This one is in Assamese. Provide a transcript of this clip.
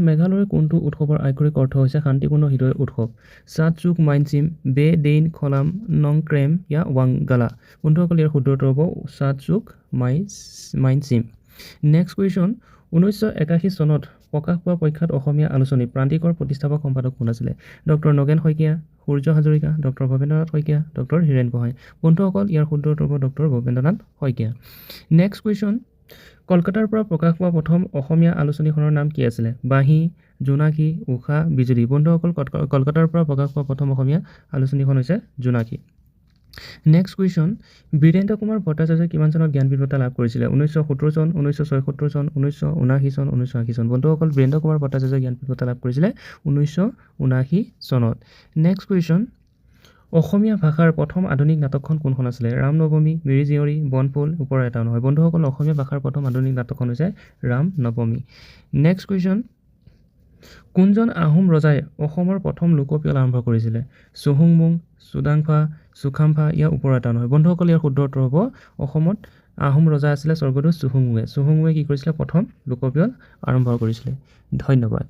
মেঘালয়ৰ কোনটো উৎসৱৰ আক্ষৰিক অৰ্থ হৈছে শান্তিপূৰ্ণ হৃদয় উৎসৱ সাতচুক মাইনচিম বে ডেইন খলাম নংক্ৰেম ইয়া ৱাংগালা বন্ধুসকল ইয়াৰ শুদ্ধ উত্তৰ হ'ব সাতচুক মাইনচিম নেক্সট কুৱেশ্যন 1981 চনত প্ৰকাশ পোৱা প্ৰখ্যাত অসমীয়া আলোচনী প্ৰান্তিকৰ প্ৰতিষ্ঠাপক সম্পাদক কোন আছিলে ডক্টৰ নগেন শইকীয়া সূৰ্য হাজৰিকা ডক্টৰ ভৱেন্দ্ৰনাথ শইকীয়া ডক্টৰ হীৰেণ গোহাঁই বন্ধুসকল ইয়াৰ শুদ্ধ উত্তৰ হ'ব doctor Bhabendranath Saikia next question কলকাতাৰ পৰা প্ৰকাশ পোৱা প্ৰথম অসমীয়া আলোচনীখনৰ নাম কি আছিলে বাঁহী জোনাকী উষা বিজুলী বন্ধুসকল কলকাতাৰ পৰা প্ৰকাশ পোৱা প্ৰথম অসমীয়া আলোচনীখন হৈছে জোনাকী নেক্সট কুৱেশ্যন বীৰেন্দ্ৰ কুমাৰ ভট্টাচাৰ্যই কিমান চনত জ্ঞানপীঠ বঁটা লাভ কৰিছিলে 1970 চন 1976 চন 1979 চন 1980 চন বন্ধুসকল বীৰেন্দ্ৰ কুমাৰ ভট্টাচাৰ্যই জ্ঞানপীঠ বঁটা লাভ কৰিছিলে 1979 চনত নেক্সট কুৱেশ্যন অসমীয়া ভাষাৰ প্ৰথম আধুনিক নাটকখন কোনখন আছিলে ৰাম নৱমী মিৰি জীয়ৰী বনফুল ওপৰ এটা নহয় বন্ধুসকল অসমীয়া ভাষাৰ প্ৰথম আধুনিক নাটকখন হৈছে ৰাম নৱমী নেক্সট কুৱেশ্যন কোনজন আহোম ৰজাই অসমৰ প্ৰথম লোকপিয়ল আৰম্ভ কৰিছিলে চুহুংমুং চুডাংফা চুখামফা ইয়াৰ ওপৰ এটা নহয় বন্ধুসকল ইয়াৰ শুদ্ধ উত্তৰ হ'ব অসমত আহোম ৰজা আছিলে স্বৰ্গদেউ চুহুংমুঙে কি কৰিছিলে প্ৰথম লোকপিয়ল আৰম্ভ কৰিছিলে ধন্যবাদ